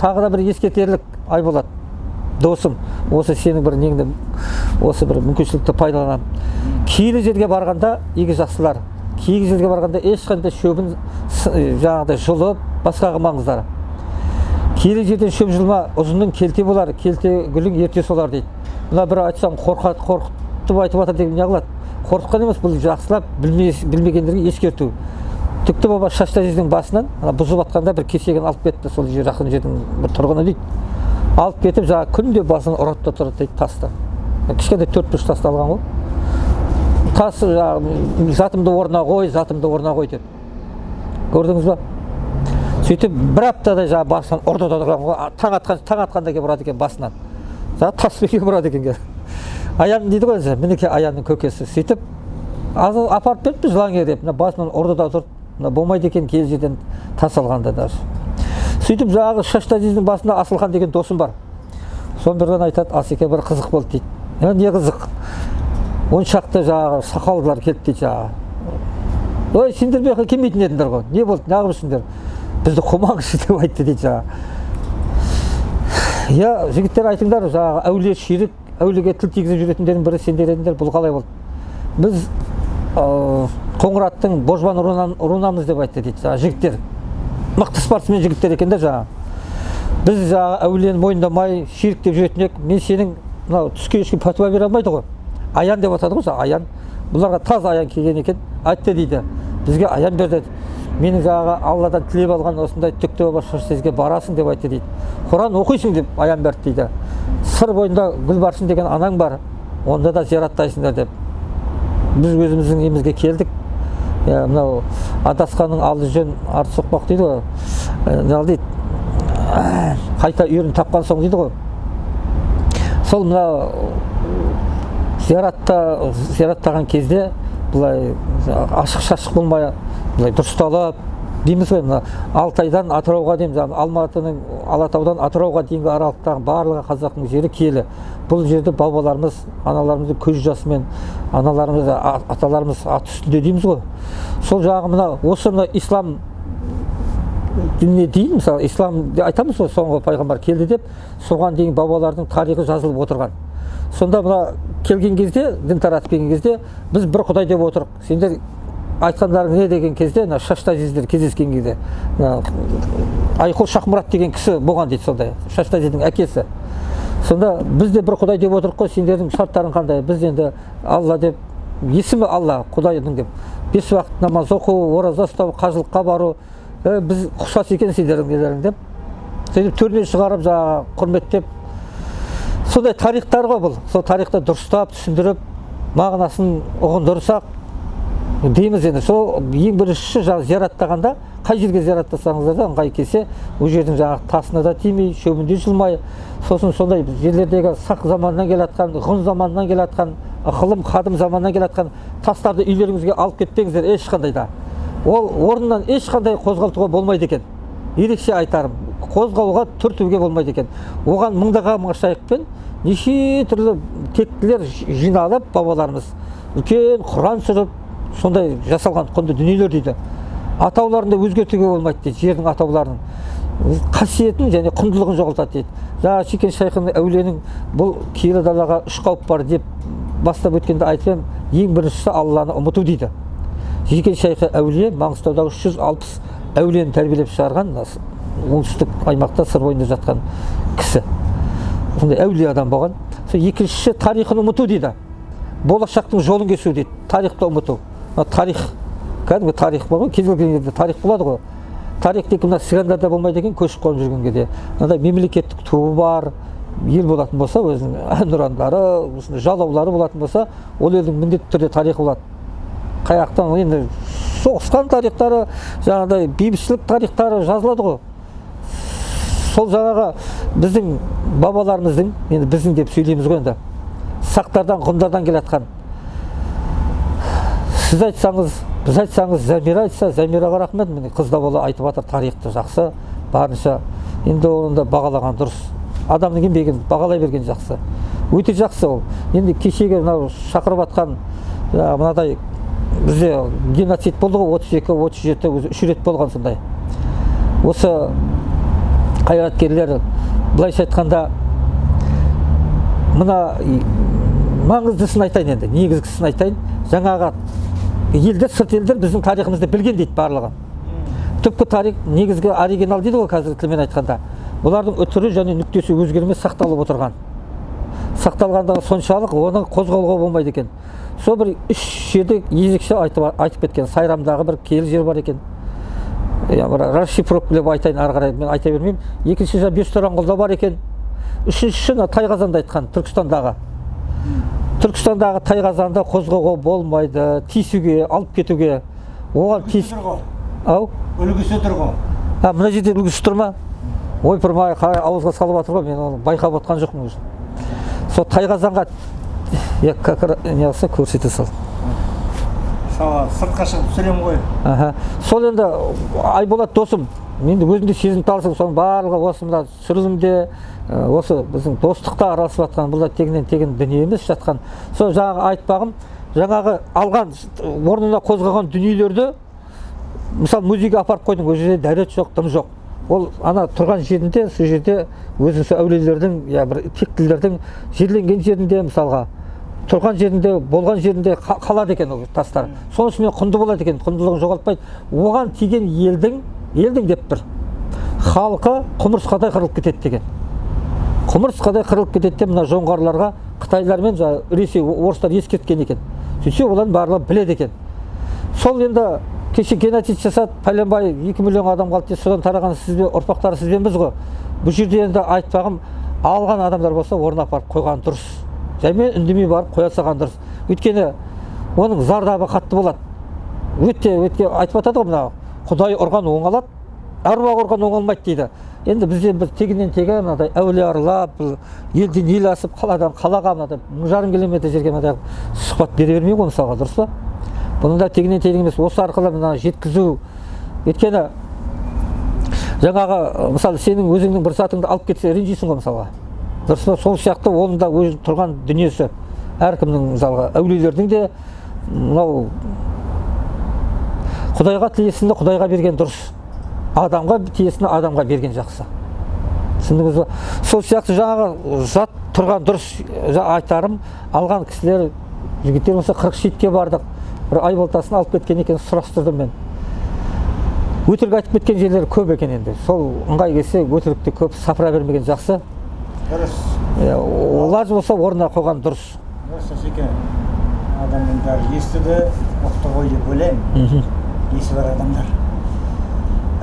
тағы да бір ескертерлік Айболат досым, осы сенің бір неңді, осы бір мүмкіншілікті пайдаланамын. Киелі жерге барғанда, игі жақсылар, киелі жерге барғанда ешқандай шөбін жаңағыдай жұлып, басқа қылмаңыздар. Киелі жерден шөп жұлма, ұзынның келте болар, келте гүлің ерте солар дейді. Мына бір айтсам қорқытып айтып жатыр деген не қылады? Қорқытқан емес, бұл жақсылап білмегендерге ескерту. Түкті баба Шашта жердің басынан бұзып атқанда бір кесегін алып кетті, сол жер жақын жердің бір тұрғыны дейді. Алып кетіп, жаңа күнде басын ұрады тұрады дейді тасты. Кішкентай 4-5 тасты алған ғой. Тасы затымды орнына қой, затымды орнына қой деп. Көрдіңіз ба? Сөйтіп бір аптадай жаңа басынан ұрды тұрған ғой. Таң атқанда келіп ұрады екен басынан. Жаңа таспен ұрады екен. Аян дейді ғой, мінекей Аянның көкесі. Сөйтіп апарып беріпті жылаңе деп, басынан ұрды да тұрды. Болмайды екен киелі жерден тас алғанда даже. Сөйтіп жаңағы Шашта жердің басында Асылхан деген досым бар. Соны бірден айтады, Асеке бір қызық болды дейді. Не қызық? 10 шақты жаңағы сақалдылар келді дейді жаңағы. Ой, сендер бияққа келмейтін едіңдер ғой. Не болды, неғып үшіндер? Бізді қумаңызшы деп айтты дейді жаңағы. Я, жігіттер айтыңдар, жаңағы әулие ширік, әулиеге тіл тигізіп жүретіндердің бірі сендер едіңдер, бұл қалай болды? Біз Қоңыраттың Божбан руынамыз деп айтты дейді жаңағы жігіттер. Мықты спортсмен жігіттер екендер жаңағы. Біз жаңағы әулиені мойындамай, ширік деп жүретін едік. Мен сенің мынау түске ешкім пәтуа бере алмайды ғой. Аян деп атады ғой жаңағы Аян. Бұларға таза Аян келген екен. Айтты дейді. Бізге Аян берді. Менің жаңағы Алладан тілеп алған осындай Түкті баба Шашта жерге барасың деп айтты дейді. Құран оқисың деп Аян берді дейді. Сыр бойында Гүлбаршын деген анаң бар. Онда да зираттайсыңдар деп. Біз өзіміздің емізге келдік. Мынау адасқанның алды жөн арты соқпақ дейді ғой. Не дейді? Қайта үйірін тапқан соң дейді ғой. Сол мынау зираттаған кезде бұлай ашық-шашық болмай, бұлай дұрысталып дейміз ғой. Мына Алтайдан Атырауға дейміз, Алматының Алатаудан Атырауға дейінгі аралықтағы барлығы қазақтың жері киелі. Бұл жерде бабаларымыз, аналарымыздың көз жасымен, аналарымыз, аталарымыз ат үстінде дейміз ғой. Сол жағы мына осы ислам дініне дейін, мысалы, ислам айтамыз ғой, соңғы пайғамбар келді деп, соған дейін бабалардың тарихы жазылып отырған. Сонда мына келген кезде, дін таратып келген кезде, біз бір құдай деп отырық. Сендер айтқандарың не деген кезде, Шашта жерде кездескен кезде, Айқұл Шахмұрат деген кісі болған дейді сондай, Шашта жердің әкесі. Сонда біз де бір құдай деп отырық қой, сендердің шарттарың қандай? Біз енді Алла деп, есімі Алла, құдайдың деп, 5 уақыт намаз оқу, ораза ұстау, қажылыққа бару, біз ұқсас екен сендердің деп. Сөйтіп төріне шығарып, жаңағы құрметтеп, сондай тарихтар ғой бұл. Сол тарихты дұрыстап, түсіндіріп, мағынасын ұғындырсақ дейміз енді. Сол ең бірінші зираттағанда, қай жерге зираттасаңыздар да ыңғай келсе, ол жердің жаңағы тасына да тимей, шөбінде жылмай, сосын сондай жерлердегі сақ заманынан келатқан, ғұн заманынан келатқан, ықылым қадым заманынан келатқан тастарды үйлеріңізге алып кетпеңіздер ешқандай да. Ол орнынан ешқандай қозғалтуға болмайды екен. Ерекше айтарым, қозғауға түртуге болмайды екен. Оған мыңдаған машайықпен неше түрлі тектілер жиналып, бабаларымыз үлкен Құран сүріп, сондай жасалған құнды дүниелер дейді. Атауларында өзгертуге болмайды дейді, жердің атауларының қасиетін және құндылығын жоғалтады дейді. Жаңа Шекен Шайхының әулиенің бұл киелі далаға 3 қауіп бар деп бастап өткенде айтып, ең біріншісі Алланы ұмыту дейді. Шекен Шайхы әулие Маңғыстаудағы 360 әулиені тәрбиелеп шығарған, оңтүстік аймақта сыр бойында жатқан кісі. Сондай әулие адам болған. Екіншісі тарихын ұмыту дейді. Болашақтың жолын кесу дейді. Тарихты ұмыту. Тарих, кәдімгі тарих бар ғой, кез келген жерде тарих болады ғой. Тарих тек мына сигандарда болмайды екен, көшіп қонып жүргенге де. Мынандай мемлекеттік туы бар, ел болатын болса, өзінің әнұрандары, жалаулары болатын болса, ол елдің міндетті түрде тарихы болады. Қаяқтан енді соғысқан тарихтары, жаңағыдай бейбітшілік тарихтары жазылады ғой. Сол жаңағы біздің бабаларымыздың, енді біздің деп сөйлейміз ғой енді, сақтардан, ғұндардан келатқан. Сіз айтсаңыз, біз айтсаңыз, Замира айтса, Замираға рахмет, міне қызда бола айтып жатыр, тарихты жақсы, барынша. Енді оны бағалаған дұрыс. Адамның еңбегін бағалай берген жақсы. Өте жақсы ол. Енді кешегі шақырып атқан мынадай бізде геноцид болды ғой, 32, 37, 3 рет болған сондай. Осы қайраткерлер, былайша айтқанда мына маңыздысын айтайын, енді негізгісін айтайын. Жаңағы елдер, сырт елдер біздің тарихымызды білген дейді барлығы. Түпкі тарих, негізгі оригинал дейді ғой қазіргі тілмен айтқанда. Бұлардың үтірі және нүктесі өзгермес сақталып отырған. Сақталғандағы соншалық оны қозғауға болмайды екен. Сол бір үш жерде ерекше айтып кеткен. Сайрамдағы бір киелі жер бар екен. Расшифровкалеп айтайын, ары қарай мен айта бермеймін. Екінші жағы Бестораңғұлда бар екен. Үшіншісі Тайқазанда айтқан, Түркістандағы Тайқазанда қозғауға болмайды, тиісуге, алып кетуге. Оған ау? Үлгісі тұр ғой. Мына жерде үлгісі тұр ма? Ойпырмай ауызға салып жатыр ғой, мен оны байқап отқан жоқпын. Сол Тайқазанға неғылса көрсете сал. Сыртқа шығып түсірем ғой. Сол енді Айболат досым, менде өзімде сезімтал алсам, соның барлығы осы мына түсірілімде, осы біздің достықта араласып жатқан, бұл да тегіннен-тегін дүние емес жатқан. Сол жаңағы айтпағым, жаңағы алған орнына қозғаған дүниелерді, мысалы музейге апарып қойдың, ол жерде дәрет жоқ, дым жоқ. Ол ана тұрған жерінде, сол жерде өзі әулиелердің, бір тектілердің жерленген жерінде, мысалға тұрған жерінде, болған жерінде қалады екен ол тастар. Сонысымен құнды болады екен, құндылығын жоғалтпайды. Оған тиген елдің деп бір халқы құмырсқадай қырылып кетеді деген. Құмырсқадай қырылып кетеді деп мына жоңғарларға Қытайлар мен Ресей, орыстар ескерткен екен. Сөйтсе олардың барлығы біледі екен. Сол енді кеше геноцид жасады, пәленбай 2 миллион адам қалды деп, содан тараған сізбен, ұрпақтары сізбенбіз ғой. Бұл жерде енді айтпағым, алған адамдар болса орнына апарып қойған дұрыс. Жаймен үндемей барып қоя салған дұрыс. Өйткені оның зардабы қатты болады. Өтте айтып жатады ғой, мына Құдай ұрған оңалады, әруақ ұрған оңалмайды дейді. Енді бізден бір тегіннен-тегі мынадай әулие аралап, елден ел асып, қаладан қалаға мынадай 1,5 километр жерге мынадай сұхбат бере бермей ғой, мысалға, дұрыс па? Бұны да тегіннен-тегін емес, осы арқылы мына жеткізу. Өйткені жаңағы мысалы сенің өзіңнің бір затыңды алып кетсе ренжисің ғой, мысалға. Дұрыс па? Сол сияқты оның да өзі тұрған дүниесі. Әркімнің мысалға әулиелердің де мынау Құдайға тиесінді Құдайға берген дұрыс. Адамға тиесінді адамға берген жақсы. Түсіндіңіз ба? Сол сияқты жаңағы зат тұрған дұрыс. Айтарым, алған кісілер, жігіттер болса 40 шетке бардық. Бір Айбалтасын алып кеткен екен, сұрастырдым мен. Өтірік айтып кеткен жерлер көп екен енді. Сол ыңғай келсе өтірікті көп сапыра бермеген жақсы. Дұрыс. Олар болса орнына қойған дұрыс. Дұрыс, екен. Адамның бәрі естіді, ұқты ғой деп ойлаймын. Есі бар адамдар.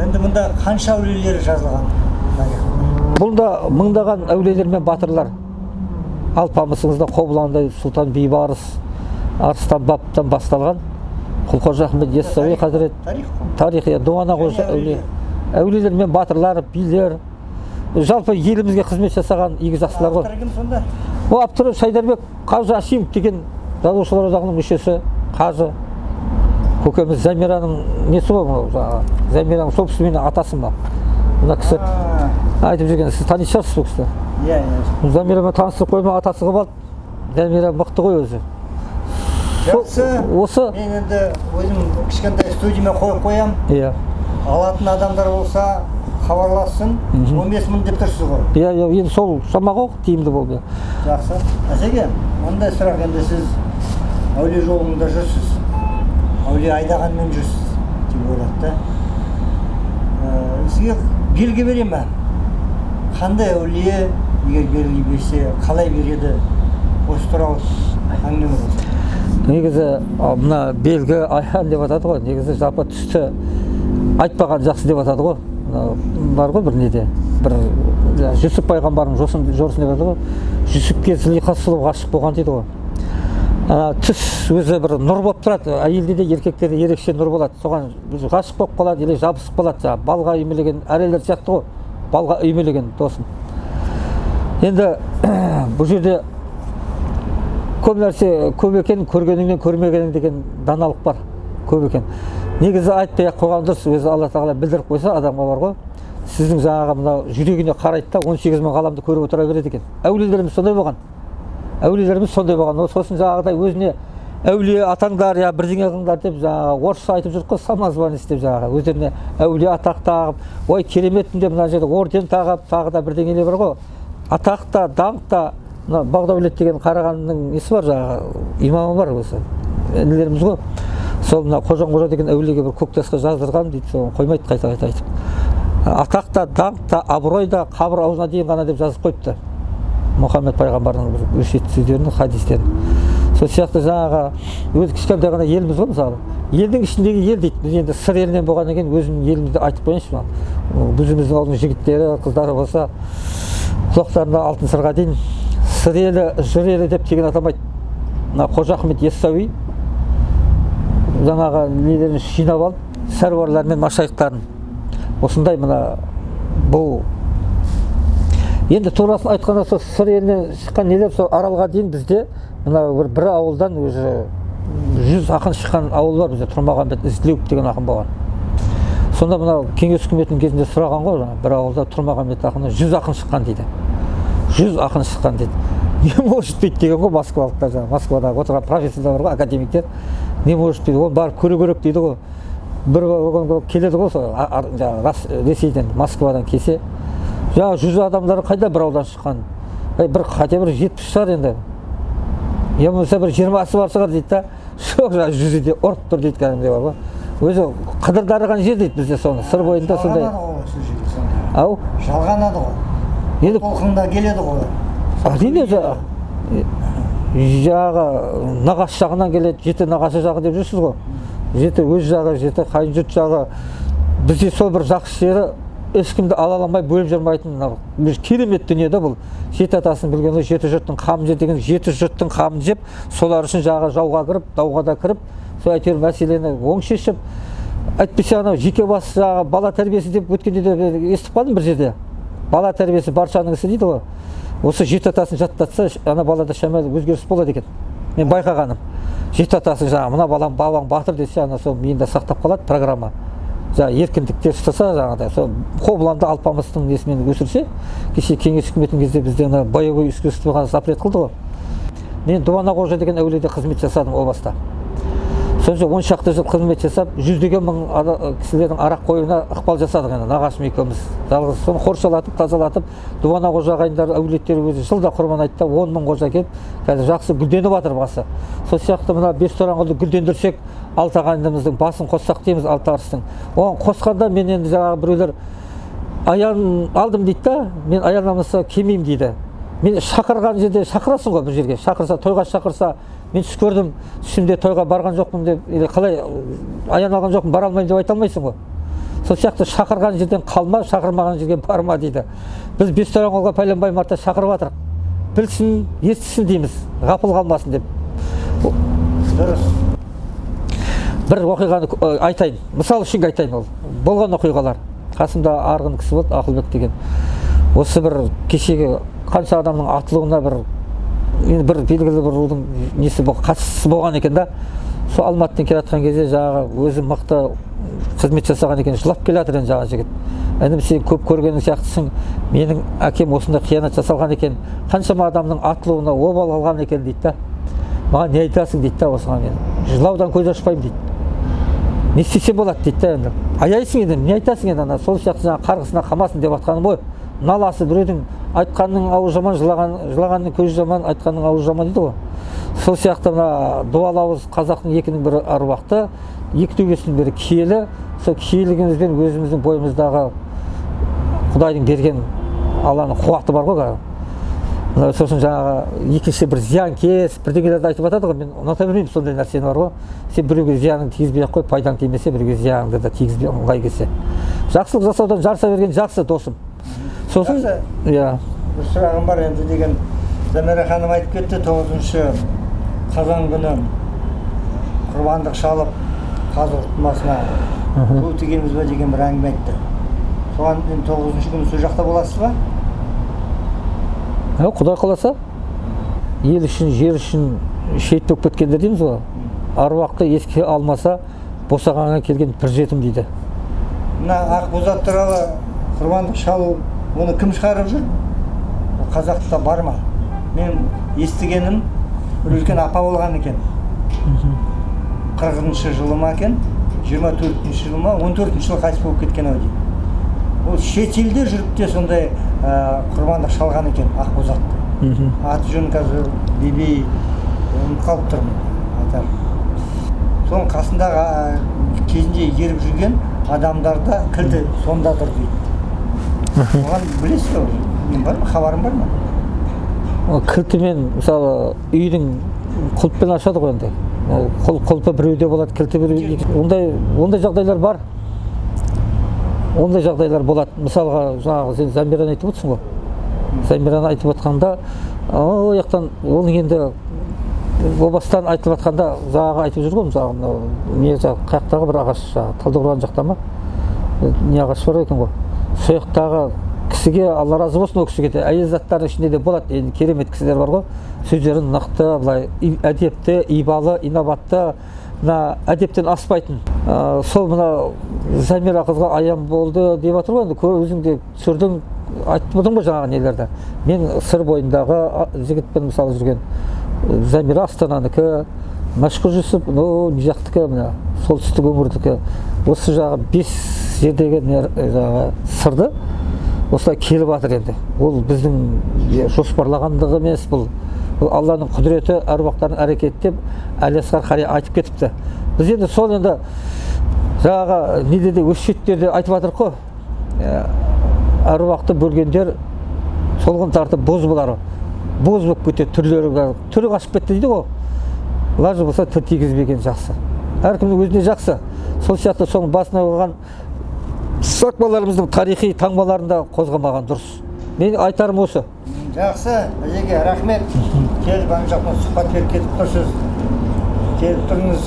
Енді мұнда қанша әулиелер жазылған? Бұнда мыңдаған әулиелер мен батырлар. Алпамысыңызда Қобыландай Сұлтан Бейбарыс, Арыстан Бабтан басталған. Құлқожа Ахмет Яссауи Хазірет. Тарих, Дуана Қожа әулиелер мен батырлар, билер. Жалпы елімізге қызмет жасаған игі жақсылар ғой. Кім сонда? Ол Абдыров Шайдарбек Қажы Ашимов деген жазушылар одағының мүшесі, қажы. Көкеміз Замираның несі ғой, Замираның сол кісі менің атасы ма? Мына кісі айтып жүрген, сіз танитын шығарсыз бұл кісі. Иә. Замирамен таныстырып қойма, атасы қылып алды. Замира мықты ғой өзі. Осы мен енді өзім кішкентай студияма қойып қоям. Иә. Алатын адамдар болса хабарлассын, 15 мың деп тұрсыз ғой. Иә, енді сол шама ғой, тиімді болды. Жақсы. Әсеке, ондай сұрақ, енді сіз әулие жолында жүрсіз, әулие айдағанмен жүрсіз деп ойлады. Сізге белгі бере ме? Қандай әулие, егер белгі берсе, қалай береді? Осы туралы әңгіме болсын. Негізі мына белгі аян деп атады ғой, негізі жалпы түсті айтпаған жақсы деп атады ғой. Бар ғой бір неде, бір Жүсіп пайғамбардың жорсын деп атады ғой. Жүсіпке Зылиха сұлу ғашық болған дейді ғой. Түс өзі бір нұр болып тұрады, әйелде де еркектерде ерекше нұр болады. Соған ғашық болып қалады, или жабысып қалады. Балға үймелеген әрелер сияқты ғой, балға үймелеген досым. Енді бұл жерде көп нәрсе көп екен, көргеніңнен көрмегенің деген даналық бар, көп екен. Негізі айтпай-ақ қойған дұрыс, өзі Алла тағала білдіріп қойса адамға бар ғой, сіздің жаңағы мына жүрегіне қарайды да 18 мың ғаламды көріп отыра береді екен. Әулиелеріміз сондай болған. Сосын жаңағыдай өзіне әулие атаңдар я бірдеңе қылыңдар деп жаңағы орысша айтып жүр ғой, самозванец деп жаңағы өздеріне әулие атақ тағып, ой кереметтім деп мына жерде орден тағып, тағы да бірдеңелер бар ғой. Атақ та, даңқ та, мына Бағдәулет деген Қарағандының несі бар жаңағы, имамы бар осы. Інілеріміз ғой. Сол мына Қожан Қожа деген әулиеге бір көк тасқа жаздырған дейді, соны қоймайды қайта айтып. Атақ та, даңқ та, абырой да қабір аузына дейін ғана деп жазып қойыпты. Мұхаммед пайғамбардың бір өсиетті сөздерін, хадистерін. Сол сияқты жаңағы өзі кішкентай ғана еліміз ғой мысалы. Елдің ішіндегі ел дейді. Біз енді сыр елінен болғаннан кейін өзімнің елімізді айтып қояйыншы. Біздің ауылдың жігіттері, қыздары болса, құлақтарына алтын сырға дейін сыр елі, жыр елі деп тегін атамайды. Мына Қожа Ахмет Яссауи жаңағы нелерін жинап алып, сәруарлар мен машайықтарын осындай мына бұл енді турасын айтқанда сол сыр елінен шыққан нелер сол Аралға дейін бізде мына бір ауылдан өзі 100 ақын шыққан ауыл бар бізде. Тұрмағамбет Ізлеуов деген ақын болған. Сонда мына кеңес үкіметінің кезінде сұраған ғой, бір ауылда Тұрмағамбет ақыны 100 ақын шыққан дейді. 100 ақын шыққан дейді. Не может быть деген ғой москвалықтар жаңағы. Москвада отырған профессорлар бар ғой, академиктер. Не может быть, оны барып көру керек дейді ғой. Бір келеді ғой сол Ресейден, Москвадан келсе. Жаңағы 100 адамдар қайда бір ауылдан шыққан? Бір қате бір 70 шығар енді. Я болмаса бір 20-сы бар шығар дейді да. Жоқ, жаңағы 100-і де ұрып тұр дейді кәдімгідей бар ғой. Өзі қыдыр дарыған жер дейді бізде соны. Сыр бойында сондай. Ау? Жалғанады ғой. Енді толқында келеді ғой. Әрине жағы нағашы жағынан келеді, жеті нағашы жағы деп жүрсіз ғой. Жеті өз жағы, жеті қайын жұрт жағы. Бізде сол бір жақсы жері ешкімді ала алмай бөліп жүрмейтін керемет дүние да бұл. Жеті атасын білген жеті жұрттың қамын жеп деген, жеті жұрттың қамын жеп, солар үшін жағы жауға кіріп, дауға да кіріп, сол әйтеуір мәселені оң шешіп, әйтпесе анау жеке бас жағы бала тәрбиесі деп өткенде де естіп қалдым бір жерде. Бала тәрбиесі баршаның ісі дейді ғой. Осы жеті атасын жаттатса, ана балада шамалы өзгеріс болады екен. Мен байқағаным. Жеті атасын жаңағы мына балам бабаң батыр десе, ана сол миында сақтап қалады программа. Жаңағы еркіндікте ұстаса жаңағыдай, сол Қобыланды Алпамыстың несімен өсірсе, кеше кеңес үкіметінің кезде бізде ана боевой искусствоға запрет қылды ғой. Мен Дуана Қожа деген әулиеде қызмет жасадым о баста. Сонша 10 шақты жыл қызмет жасап, 100-деген мың кісілердің арақ қоюына ықпал жасадық енді нағашым екеуміз. Жалғыз соны қоршалатып, тазалатып, Дуана Қожа ағайындар әулеттері өзі жылда құрбан айтты, 10 мың қожа келіп, қазір жақсы гүлденіп жатыр басы. Сол сияқты мына Бестораңғылды гүлдендірсек, алты ағайындымыздың басын қоссақ дейміз, алты арыстың. Оған қосқанда мен енді жаңағы біреулер аян алдым дейді да, мен аянамаса келмеймін дейді. Мен шақырған жерде шақырасың ғой бір жерге, шақырса, тойға шақырса, мен түс көрдім, түсімде тойға барған жоқпын деп, или қалай аян алған жоқпын, бара алмайын деп айта алмайсың ғой. Сол сияқты шақырған жерден қалма, шақырмаған жерге барма дейді. Біз Бестораңғылға пәленбай марта шақырып жатырық. Білсін, естісін дейміз, ғапыл қалмасын деп. Дұрыс. Бір оқиғаны айтайын, мысал үшін айтайын ол. Болған оқиғалар. Қасымда арғын кісі болды, Ақылбек деген. Осы бір кешегі қанша адамның атылуына бір белгілі бір рудың несі қатысысы болған екен да. Сол Алматыдан келе жатқан кезде жаңағы өзі мықты қызмет жасаған екен, жылап келе жатыр енді жаңағы жігіт. Інім сен көп көргенің сияқтысың, менің әкем осындай қиянат жасалған екен, қаншама адамның атылуына обал алған екен дейді да. Маған не айтасың дейді да осыған мен. Жылаудан көз ашпаймын дейді. Не істесе болады дейді да енді. Аяйсың енді, не айтасың енді, сол сияқты жаңағы қарғысына қамасын деп жатқаным ғой. Наласы біреудің айтқанның ауыз жаман, жылағанның көзі жаман, айтқанның ауыз жаман дейді ғой. Сол сияқты мына дуалауыз қазақтың екінің бірі аруақты, екі төбесінің бірі киелі. Сол киелігімізбен өзіміздің бойымыздағы Құдайдың берген Алланың қуаты бар ғой. Сосын жаңағы екінші бір зиянкес, бірдеңелерді айтып жатады ғой, мен ұната бермеймін сондай нәрсені бар ғой. Сен біреуге зияныңды тигізбей ақ қой, пайдаң тимесе, біреуге зияныңды да тигізбей ыңғай келсе. Жақсылық жасаудан жарыса берген жақсы досым. Сосын, иә. Бір сұрағым бар енді деген, Замира ханым айтып кетті, 9-шы қазан күні құрбандық шалып, қазы құртмасына ту тігеміз бе деген бір әңгіме айтты. Соған 9-шы күні сол жақта боласыз ба? Құдай қаласа, ел үшін, жер үшін шейіт болып кеткендер дейміз ғой. Аруақты еске алмаса, босағанға келген бір жетім дейді. Мына Ақбозат туралы құрбандық шалу, оны кім шығарып жүр? Қазақта бар ма? Мен естігенім, бір үлкен апа болған екен. 40-шы жылы ма екен, 24-ші жылы ма, 14-ші жылы қайтыс болып кеткен ау дейді. Ол шет елде жүріп те сондай құрбандық шалған екен Ақбозатты. Аты жөнін қазір Бибей ұмытып қалып тұрмын айтар. Соның қасындағы кезінде еріп жүрген адамдарда кілті сонда тұр дейді. Оған білесіз бе? Бар ма? Хабарың бар ма? Кілтімен мысалы үйдің құлыппен ашады ғой енді. Құлпы біреуде болады, кілті біреуде. Ондай жағдайлар бар. Ондай жағдайлар болады. Мысалға жаңағы сен Замираны айтып отырсың ғой. Замираны айтып отқанда, ол жақтан оның енді о бастан айтып жатқанда жаңағы айтып жүр ғой, мысалы не қаяқтағы бір ағаш, Талдықорған жақта ма? Не ағаш бар екен ғой. Сол жақтағы кісіге Алла разы болсын, ол кісіге де әйел заттардың ішінде де болады. Енді керемет кісілер бар ғой. Сөздерін нақты, былай әдепті, ибалы, инабатты, мына әдептен аспайтын. Сол мына Замира қызға аян болды деп жатыр ғой. Енді өзің де түсірдің, айтып отырмын ғой жаңағы нелерді. Мен сыр бойындағы жігітпен мысалы жүрген Замира Астананікі, Мәшһүр Жүсіп, не жақтікі, мына солтүстік өңірдікі. Осы жағы 5 жердегі сырды осылай келіп жатыр енді. Ол біздің жоспарлағандығы емес, бұл Алланың құдіреті, әруақтардың әрекеті деп Әлиасқар Қари айтып кетіпті. Біз енді сол енді жаңағы неде де өз шеттерде айтып жатырық қой. Әруақты бөлгендер солғын тартып боз болар. Боз болып кетеді, түрі қашып кетті дейді ғой. Лажы болса тіл тигізбеген жақсы. Әркімнің өзіне жақсы. Сол сияқты соның басына қойған сақпаларымыздың тарихи таңбаларында қозғамаған дұрыс. Мен айтарым осы. Жақсы, әжеге рахмет. Келіп ана жақтан сұхбат беріп кетіп тұрсыз. Келіп тұрыңыз.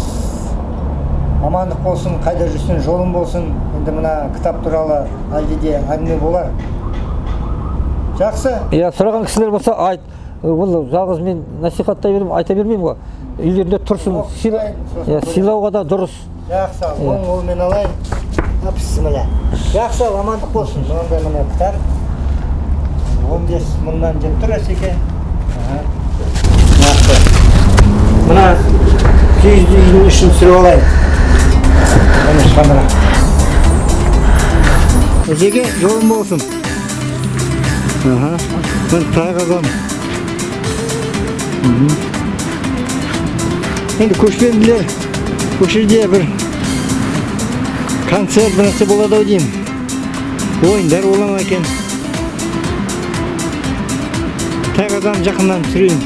Амандық болсын, қайда жүрсін, жолың болсын. Енді мына кітап туралы әлде де әңгіме болар. Жақсы. Сұраған кісілер болса айт. Ол жалғыз мен насихаттай беремін, айта бермеймін ғой. Үйлерінде тұрсын, сыйлауға да дұрыс. Жақсы, оң қолмен алайын. Бісміллә. Жақсы, амандық болсын. Онда мына кітап 15 мыңнан жеп тұр Әсеке. Жақсы. Мына киізді үйдің ішін түсіріп алайын. Оны шамыра. Әсеке, жолың болсын. Мен тағазам. Енді көшпенділер көшеде бір концерт бірнәрсе болады ау деймін. Ойындар бола ма екен? Тағазам жақыннан түсірейін.